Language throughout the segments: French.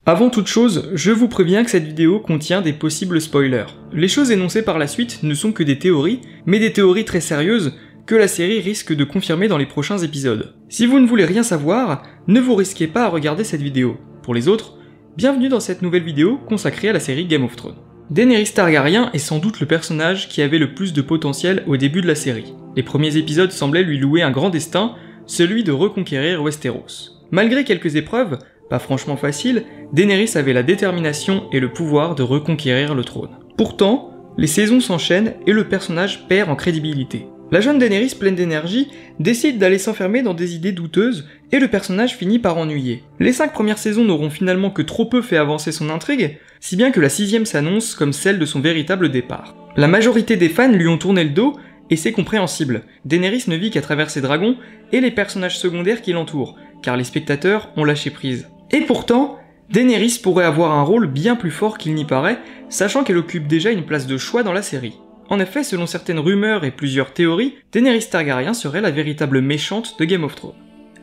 Avant toute chose, je vous préviens que cette vidéo contient des possibles spoilers. Les choses énoncées par la suite ne sont que des théories, mais des théories très sérieuses que la série risque de confirmer dans les prochains épisodes. Si vous ne voulez rien savoir, ne vous risquez pas à regarder cette vidéo. Pour les autres, bienvenue dans cette nouvelle vidéo consacrée à la série Game of Thrones. Daenerys Targaryen est sans doute le personnage qui avait le plus de potentiel au début de la série. Les premiers épisodes semblaient lui louer un grand destin, celui de reconquérir Westeros. Malgré quelques épreuves, pas franchement faciles, Daenerys avait la détermination et le pouvoir de reconquérir le trône. Pourtant, les saisons s'enchaînent et le personnage perd en crédibilité. La jeune Daenerys pleine d'énergie décide d'aller s'enfermer dans des idées douteuses et le personnage finit par ennuyer. Les 5 premières saisons n'auront finalement que trop peu fait avancer son intrigue, si bien que la 6ème s'annonce comme celle de son véritable départ. La majorité des fans lui ont tourné le dos et c'est compréhensible. Daenerys ne vit qu'à travers ses dragons et les personnages secondaires qui l'entourent, car les spectateurs ont lâché prise. Et pourtant, Daenerys pourrait avoir un rôle bien plus fort qu'il n'y paraît, sachant qu'elle occupe déjà une place de choix dans la série. En effet, selon certaines rumeurs et plusieurs théories, Daenerys Targaryen serait la véritable méchante de Game of Thrones.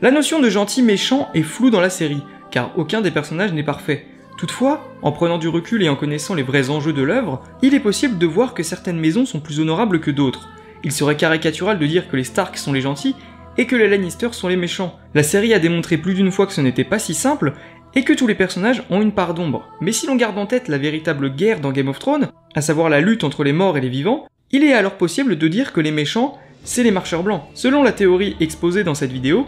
La notion de gentil méchant est floue dans la série, car aucun des personnages n'est parfait. Toutefois, en prenant du recul et en connaissant les vrais enjeux de l'œuvre, il est possible de voir que certaines maisons sont plus honorables que d'autres. Il serait caricatural de dire que les Stark sont les gentils et que les Lannister sont les méchants. La série a démontré plus d'une fois que ce n'était pas si simple, et que tous les personnages ont une part d'ombre. Mais si l'on garde en tête la véritable guerre dans Game of Thrones, à savoir la lutte entre les morts et les vivants, il est alors possible de dire que les méchants, c'est les marcheurs blancs. Selon la théorie exposée dans cette vidéo,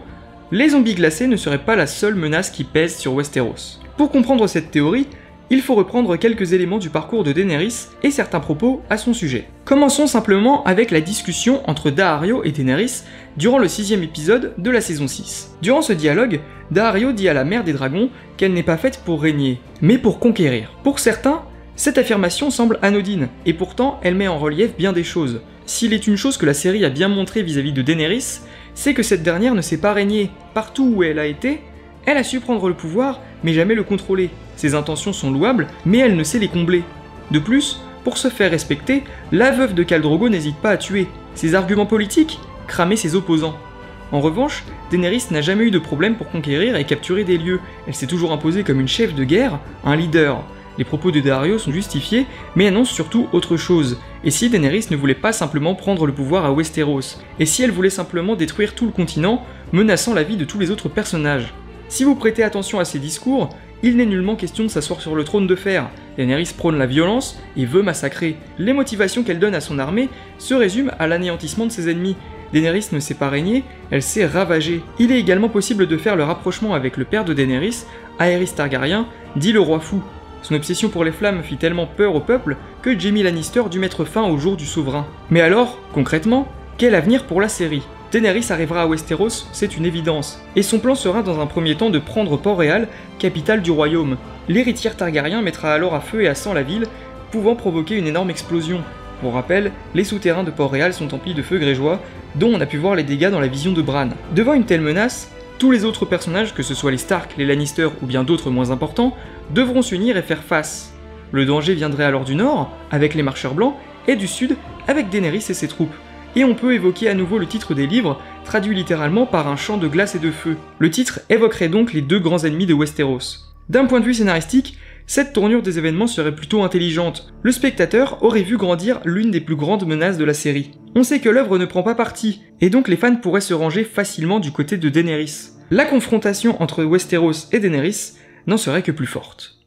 les zombies glacés ne seraient pas la seule menace qui pèse sur Westeros. Pour comprendre cette théorie, il faut reprendre quelques éléments du parcours de Daenerys et certains propos à son sujet. Commençons simplement avec la discussion entre Daario et Daenerys durant le 6ème épisode de la saison 6. Durant ce dialogue, Daario dit à la mère des dragons qu'elle n'est pas faite pour régner, mais pour conquérir. Pour certains, cette affirmation semble anodine, et pourtant elle met en relief bien des choses. S'il est une chose que la série a bien montré vis-à-vis de Daenerys, c'est que cette dernière ne sait pas régner. Partout où elle a été, elle a su prendre le pouvoir, mais jamais le contrôler. Ses intentions sont louables, mais elle ne sait les combler. De plus, pour se faire respecter, la veuve de Khal Drogo n'hésite pas à tuer. Ses arguments politiques, cramer ses opposants. En revanche, Daenerys n'a jamais eu de problème pour conquérir et capturer des lieux. Elle s'est toujours imposée comme une chef de guerre, un leader. Les propos de Daario sont justifiés, mais annoncent surtout autre chose. Et si Daenerys ne voulait pas simplement prendre le pouvoir à Westeros? Et si elle voulait simplement détruire tout le continent, menaçant la vie de tous les autres personnages? Si vous prêtez attention à ces discours, il n'est nullement question de s'asseoir sur le trône de fer. Daenerys prône la violence et veut massacrer. Les motivations qu'elle donne à son armée se résument à l'anéantissement de ses ennemis. Daenerys ne sait pas régner, elle sait ravager. Il est également possible de faire le rapprochement avec le père de Daenerys, Aerys Targaryen, dit le roi fou. Son obsession pour les flammes fit tellement peur au peuple que Jaime Lannister dut mettre fin au jour du souverain. Mais alors, concrètement, quel avenir pour la série? Daenerys arrivera à Westeros, c'est une évidence, et son plan sera dans un premier temps de prendre Port-Réal, capitale du royaume. L'héritière Targaryen mettra alors à feu et à sang la ville, pouvant provoquer une énorme explosion. Pour rappel, les souterrains de Port-Réal sont emplis de feux grégeois, dont on a pu voir les dégâts dans la vision de Bran. Devant une telle menace, tous les autres personnages, que ce soit les Stark, les Lannister ou bien d'autres moins importants, devront s'unir et faire face. Le danger viendrait alors du nord, avec les marcheurs blancs, et du sud, avec Daenerys et ses troupes. Et on peut évoquer à nouveau le titre des livres, traduit littéralement par un champ de glace et de feu. Le titre évoquerait donc les deux grands ennemis de Westeros. D'un point de vue scénaristique, cette tournure des événements serait plutôt intelligente. Le spectateur aurait vu grandir l'une des plus grandes menaces de la série. On sait que l'œuvre ne prend pas parti, et donc les fans pourraient se ranger facilement du côté de Daenerys. La confrontation entre Westeros et Daenerys n'en serait que plus forte.